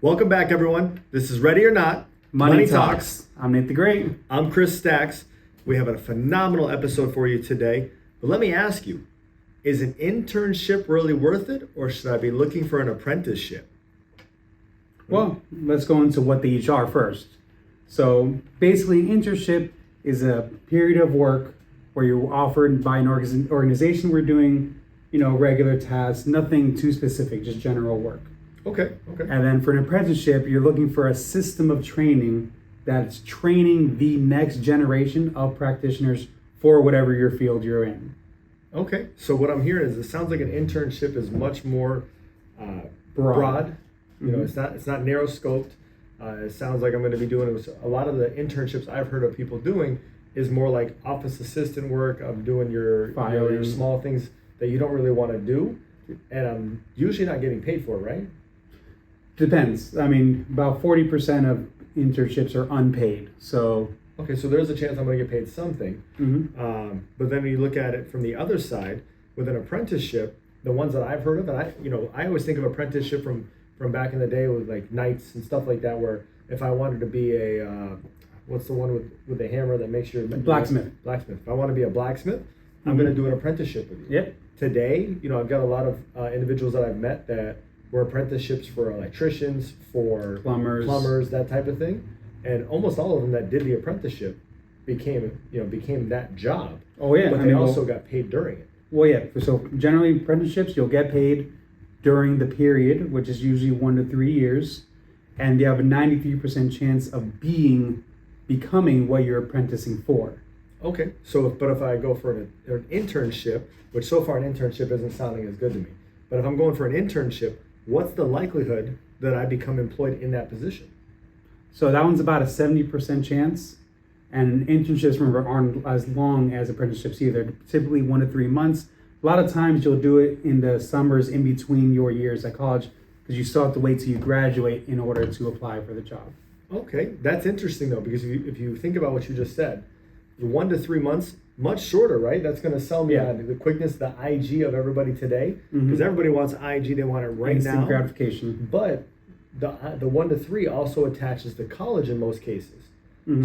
Welcome back, everyone. This is Ready or Not, Money Talks. I'm Nate the Great. I'm Chris Stacks. We have a phenomenal episode for you today. But let me ask you, is an internship really worth it, or should I be looking for an apprenticeship? Well, let's go into what they each are first. So basically, an internship is a period of work where you're offered by an organization. We're doing, regular tasks, nothing too specific, just general work. Okay. And then for an apprenticeship, you're looking for a system of training that's training the next generation of practitioners for whatever your field you're in. Okay, so what I'm hearing is it sounds like an internship is much more broad. Mm-hmm. It's not narrow scoped. It sounds like I'm going to be doing a lot of the internships I've heard of people doing is more like office assistant work of doing your small things that you don't really want to do, and I'm usually not getting paid for it, right? Depends. I mean, about 40% of internships are unpaid. So okay, so there's a chance I'm going to get paid something. Mm-hmm. But then when you look at it from the other side, with an apprenticeship, the ones that I've heard of, and I always think of apprenticeship from back in the day with like knights and stuff like that, where if I wanted to be a, what's the one with the hammer that makes your... Blacksmith. If I want to be a blacksmith, I'm going to do an apprenticeship with you. Yep. Today, I've got a lot of individuals that I've met that were apprenticeships for electricians, for plumbers, that type of thing. And almost all of them that did the apprenticeship became that job. Oh yeah. But they also got paid during it. Well, yeah. So generally apprenticeships, you'll get paid during the period, which is usually 1 to 3 years. And you have a 93% chance of becoming what you're apprenticing for. Okay. But if I go for an internship, which so far an internship isn't sounding as good to me, but if I'm going for an internship, what's the likelihood that I become employed in that position? So that one's about a 70% chance. And internships, remember, aren't as long as apprenticeships either. Typically 1 to 3 months. A lot of times you'll do it in the summers in between your years at college because you still have to wait till you graduate in order to apply for the job. Okay, that's interesting though, because if you think about what you just said, the 1 to 3 months, much shorter, right? That's going to sell me on the quickness, the IG of everybody today, because everybody wants IG, they want it right Instant now. gratification. But the 1 to 3 also attaches to college in most cases.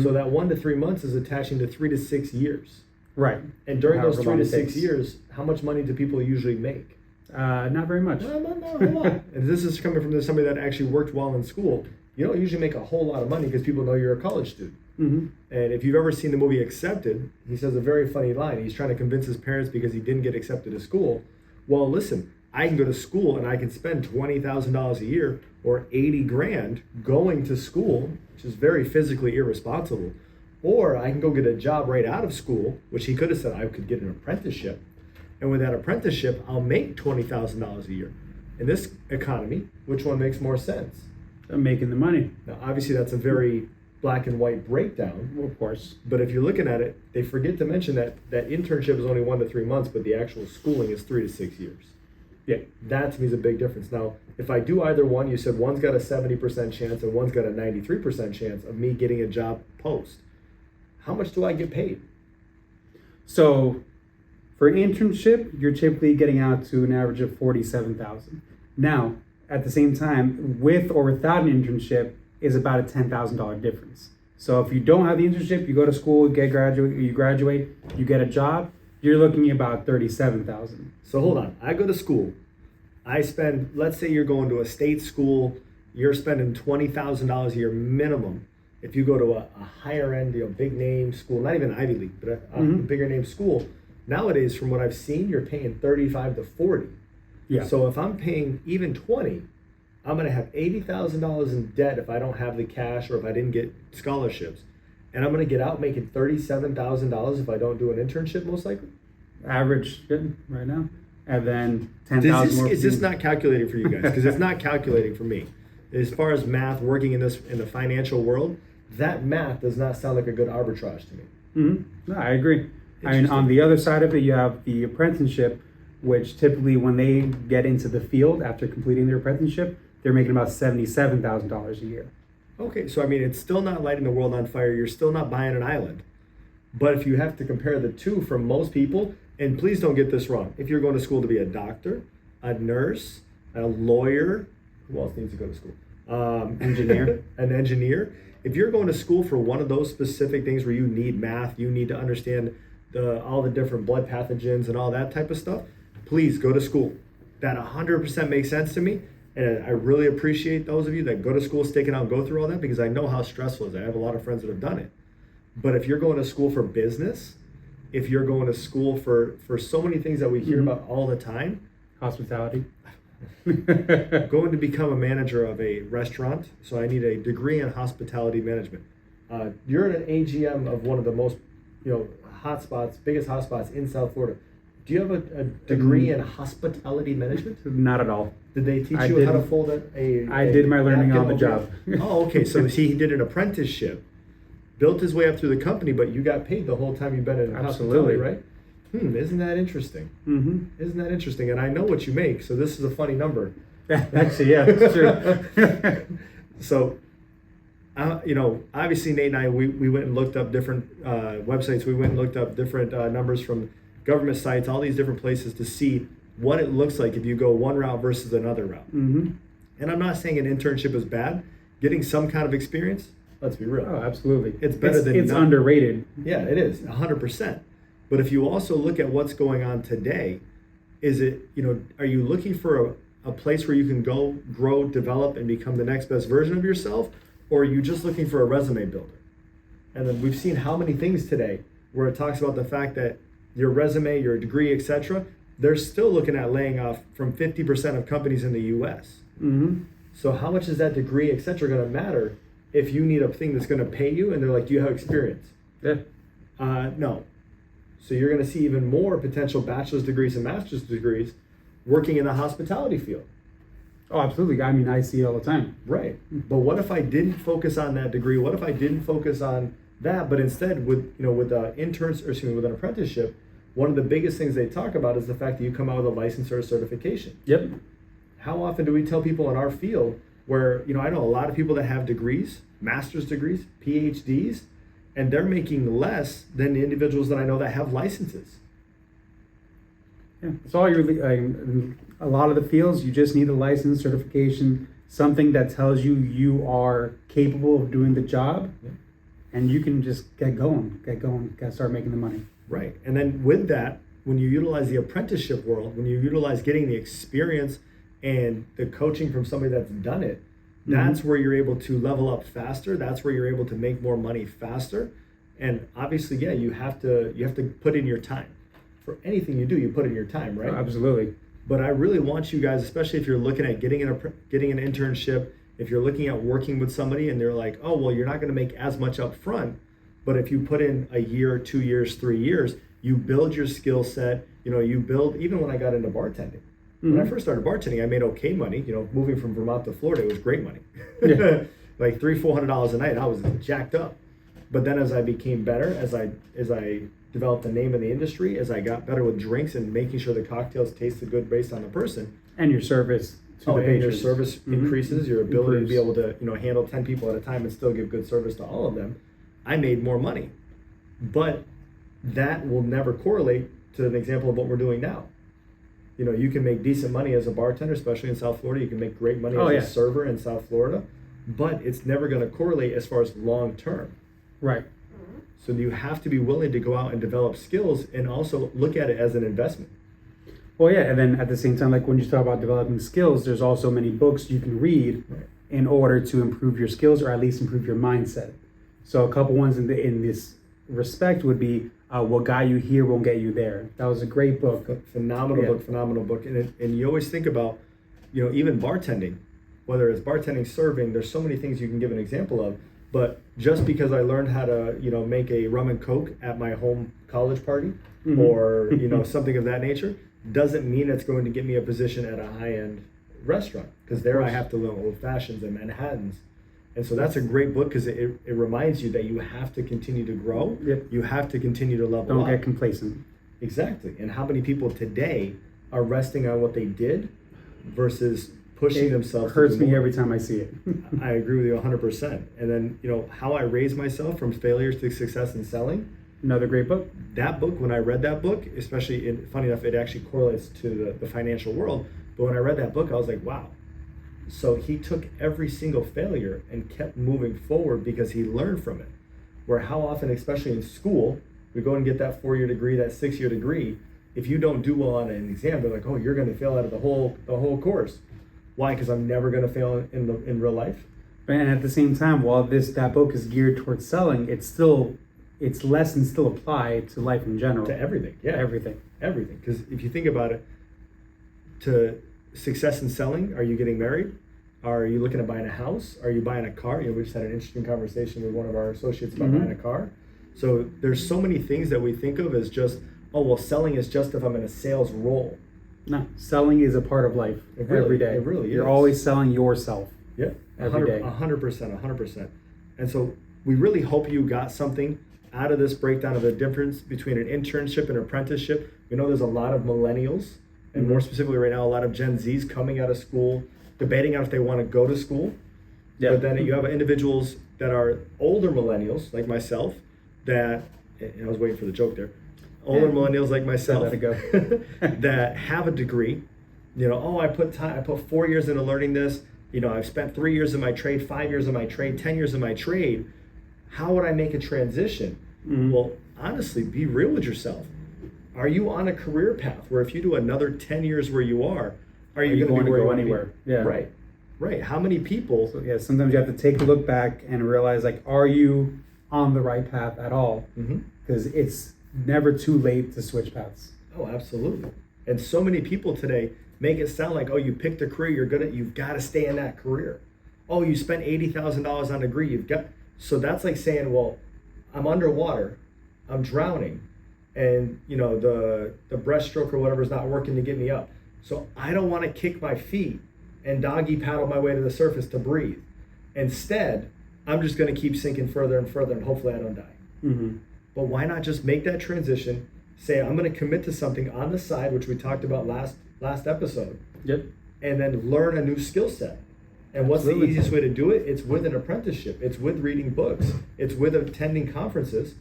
So that 1 to 3 months is attaching to 3 to 6 years. Right. And during those 3 to 6 years, how much money do people usually make? Not very much. No, hold on. And this is coming from somebody that actually worked while in school. You don't usually make a whole lot of money because people know you're a college student. Mm-hmm. And if you've ever seen the movie Accepted, he says a very funny line. He's trying to convince his parents because he didn't get accepted to school. Well, listen, I can go to school and I can spend $20,000 a year or 80 grand going to school, which is very physically irresponsible. Or I can go get a job right out of school, which he could have said I could get an apprenticeship. And with that apprenticeship, I'll make $20,000 a year. In this economy, which one makes more sense? I'm making the money. Now, obviously, that's a very black and white breakdown. Well, of course. But if you're looking at it, they forget to mention that internship is only 1 to 3 months, but the actual schooling is 3 to 6 years. Yeah. That to me is a big difference. Now, if I do either one, you said one's got a 70% chance and one's got a 93% chance of me getting a job post. How much do I get paid? So for internship, you're typically getting out to an average of $47,000. Now, at the same time, with or without an internship is about a $10,000 difference. So if you don't have the internship, you go to school, you graduate, you get a job, you're looking at about $37,000. So hold on, I go to school, I spend, let's say you're going to a state school, you're spending $20,000 a year minimum. If you go to a higher end, big name school, not even Ivy League, but a bigger name school, nowadays, from what I've seen, you're paying 35 to 40. Yeah. So if I'm paying even 20, I'm going to have $80,000 in debt if I don't have the cash or if I didn't get scholarships. And I'm going to get out making $37,000 if I don't do an internship, most likely. Average right now. And then $10,000 more. Is this not calculating for you guys? Because it's not calculating for me. As far as math, working in the financial world, that math does not sound like a good arbitrage to me. Mm-hmm. No, I agree. I mean, on the other side of it, you have the apprenticeship, which typically when they get into the field after completing their apprenticeship, they're making about $77,000 a year. Okay, so I mean, it's still not lighting the world on fire. You're still not buying an island. But if you have to compare the two from most people, and please don't get this wrong, if you're going to school to be a doctor, a nurse, a lawyer, who else needs to go to school? Engineer. an engineer. If you're going to school for one of those specific things where you need math, you need to understand all the different blood pathogens and all that type of stuff, please go to school. That 100% makes sense to me. And I really appreciate those of you that go to school, stick it out, and go through all that, because I know how stressful it is. I have a lot of friends that have done it. But if you're going to school for business, if you're going to school for so many things that we hear about all the time, Hospitality. going to become a manager of a restaurant, so I need a degree in hospitality management. You're an AGM of one of the most, hotspots, biggest hotspots in South Florida. Do you have a degree in hospitality management? Not at all. Did they teach you how to fold I did my learning on the napkin job. Oh, okay. So he did an apprenticeship, built his way up through the company, but you got paid the whole time you've been in hospitality, right? Isn't that interesting? Mm-hmm. Isn't that interesting? And I know what you make, so this is a funny number. Actually, yeah, that's true. So, obviously Nate and I, we went and looked up different websites. We went and looked up different numbers from government sites, all these different places to see what it looks like if you go one route versus another route. Mm-hmm. And I'm not saying an internship is bad. Getting some kind of experience, let's be real. Oh, absolutely. It's better than it's underrated. Yeah, it is 100%. But if you also look at what's going on today, is it, are you looking for a place where you can go, grow, develop, and become the next best version of yourself? Or are you just looking for a resume builder? And then we've seen how many things today where it talks about the fact that your resume, your degree, etc., they're still looking at laying off from 50% of companies in the US. Mm-hmm. So how much is that degree, etc., going to matter if you need a thing that's going to pay you and they're like, do you have experience? Yeah. No. So you're going to see even more potential bachelor's degrees and master's degrees working in the hospitality field. Oh, absolutely. I mean, I see it all the time. Right. But what if I didn't focus on that degree? What if I didn't focus on that, but instead with interns, or with an apprenticeship, one of the biggest things they talk about is the fact that you come out with a license or a certification. Yep. How often do we tell people in our field where, I know a lot of people that have degrees, master's degrees, PhDs, and they're making less than the individuals that I know that have licenses. Yeah, it's all a lot of the fields, you just need a license, certification, something that tells you are capable of doing the job, and you can just get going, start making the money. Right. And then with that, when you utilize the apprenticeship world, when you utilize getting the experience and the coaching from somebody that's done it, that's where you're able to level up faster. That's where you're able to make more money faster. And obviously, yeah, you have to put in your time. For anything you do, you put in your time, right? Oh, absolutely. But I really want you guys, especially if you're looking at getting an internship, if you're looking at working with somebody and they're like, oh, well, you're not going to make as much up front, but if you put in a year, 2 years, 3 years, you build your skill set. You build. Even when I got into bartending, when I first started bartending, I made okay money. Moving from Vermont to Florida, it was great money. Yeah. Like $300-400 a night. I was jacked up. But then as I became better, as I developed a name in the industry, as I got better with drinks and making sure the cocktails tasted good based on the person, and your service to the and your patrons. service increases, your ability Improves. to be able to handle 10 people at a time and still give good service to all of them, I made more money. But that will never correlate to an example of what we're doing now. You can make decent money as a bartender, especially in South Florida. You can make great money as a server in South Florida, but it's never going to correlate as far as long term. Right. So you have to be willing to go out and develop skills and also look at it as an investment. Well, yeah, and then at the same time, like when you talk about developing skills, there's also many books you can read in order to improve your skills or at least improve your mindset. So a couple ones in this respect would be What Got You Here Won't Get You There. That was a great book. Phenomenal book. And you always think about, even bartending, whether it's bartending, serving, there's so many things you can give an example of. But just because I learned how to, make a rum and coke at my home college party or, something of that nature, doesn't mean it's going to get me a position at a high-end restaurant. Because there I have to learn old fashions and Manhattans. And so that's a great book because it reminds you that you have to continue to grow. Yep. You have to continue to level up. Don't get complacent. Exactly. And how many people today are resting on what they did versus pushing themselves? It hurts me every time I see it. I agree with you 100%. And then, how I raised myself from failures to success in selling. Another great book. That book, when I read that book, especially, funny enough, it actually correlates to the financial world. But when I read that book, I was like, wow, So he took every single failure and kept moving forward because he learned from it. Where how often, especially in school, we go and get that 4-year degree, that 6-year degree. If you don't do well on an exam, they're like, oh, you're going to fail out of the whole course. Why? Because I'm never going to fail in real life. And at the same time, while that book is geared towards selling, its lessons still apply to life in general. To everything, yeah. Everything. Because if you think about it, to success in selling, are you getting married? Are you looking at buying a house? Are you buying a car? We just had an interesting conversation with one of our associates about buying a car. So there's so many things that we think of as just, oh, well, selling is just if I'm in a sales role. No, selling is a part of life every day. It really is. You're always selling yourself. Yeah, every day. 100%. And so we really hope you got something out of this breakdown of the difference between an internship and apprenticeship. We know there's a lot of millennials, and more specifically right now, a lot of Gen Zs coming out of school, debating on if they want to go to school. Yeah. But then you have individuals that are older millennials, like myself, that, and I was waiting for the joke there, older millennials like myself, let it go. that have a degree. I put 4 years into learning this. I've spent 3 years in my trade, 5 years in my trade, 10 years in my trade. How would I make a transition? Well, honestly, be real with yourself. Are you on a career path where if you do another 10 years where you are you going to go anywhere? Yeah. Right. How many people? So, sometimes you have to take a look back and realize, are you on the right path at all? Because it's never too late to switch paths. Oh, absolutely. And so many people today make it sound like, oh, you picked a career you're good at, you've got to stay in that career. Oh, you spent $80,000 on a degree, so that's like saying, well, I'm underwater, I'm drowning, and the breaststroke or whatever is not working to get me up. So I don't want to kick my feet and doggy paddle my way to the surface to breathe. Instead, I'm just going to keep sinking further and further, and hopefully I don't die. But why not just make that transition, say I'm going to commit to something on the side, which we talked about last episode, and then learn a new skill set. And what's the easiest way to do it? It's with an apprenticeship. It's with reading books. It's with attending conferences.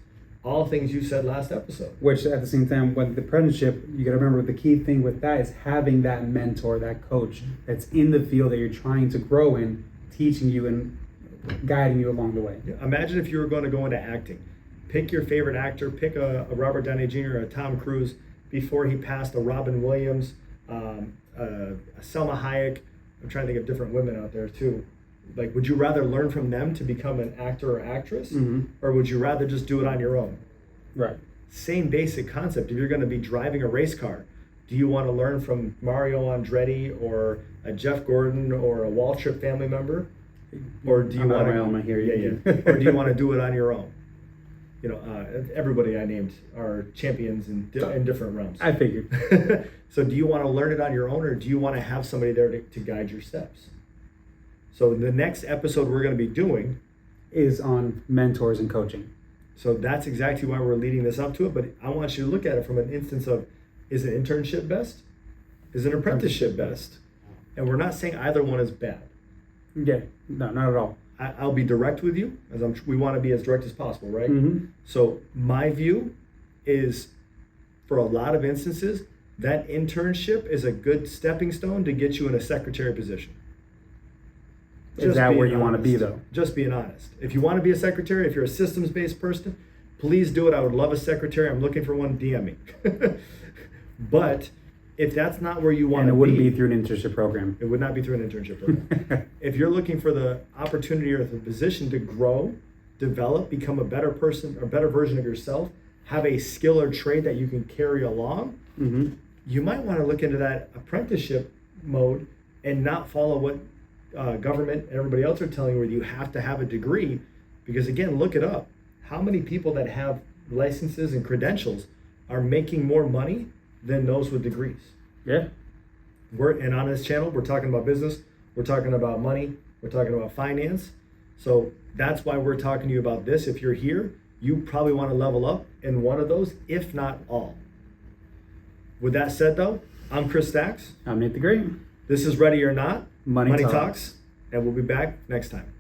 All things you said last episode. Which at the same time, with the apprenticeship, you got to remember the key thing with that is having that mentor, that coach that's in the field that you're trying to grow in, teaching you and guiding you along the way. Yeah, imagine if you were going to go into acting. Pick your favorite actor. Pick a Robert Downey Jr. or a Tom Cruise before he passed, a Robin Williams, a Selma Hayek. I'm trying to think of different women out there too. Like, would you rather learn from them to become an actor or actress, or would you rather just do it on your own? Right. Same basic concept. If you're going to be driving a race car, do you want to learn from Mario Andretti or a Jeff Gordon or a Waltrip family member, or do you want to? Or do you want to do it on your own? Everybody I named are champions in different realms. I figured. So do you want to learn it on your own, or do you want to have somebody there to guide your steps? So the next episode we're going to be doing is on mentors and coaching. So that's exactly why we're leading this up to it. But I want you to look at it from an instance of, is an internship best? Is an apprenticeship best? And we're not saying either one is bad. Yeah, no, not at all. I'll be direct with you, as we want to be as direct as possible, right? So my view is, for a lot of instances, that internship is a good stepping stone to get you in a secretary position. Is that where you want to be, though? Just being honest. If you want to be a secretary, if you're a systems-based person, please do it. I would love a secretary. I'm looking for one. DM me. But if that's not where you want to be, and it wouldn't be through an internship program. It would not be through an internship program. If you're looking for the opportunity or the position to grow, develop, become a better person, or better version of yourself, have a skill or trade that you can carry along, you might want to look into that apprenticeship mode and not follow what government and everybody else are telling you, where you have to have a degree. Because again, look it up. How many people that have licenses and credentials are making more money than those with degrees? Yeah. And on this channel, we're talking about business, we're talking about money, we're talking about finance. So that's why we're talking to you about this. If you're here, you probably want to level up in one of those, if not all. With that said, though, I'm Chris Stacks. I'm Nate the Great. This is Ready or Not, Money Talks. and we'll be back next time.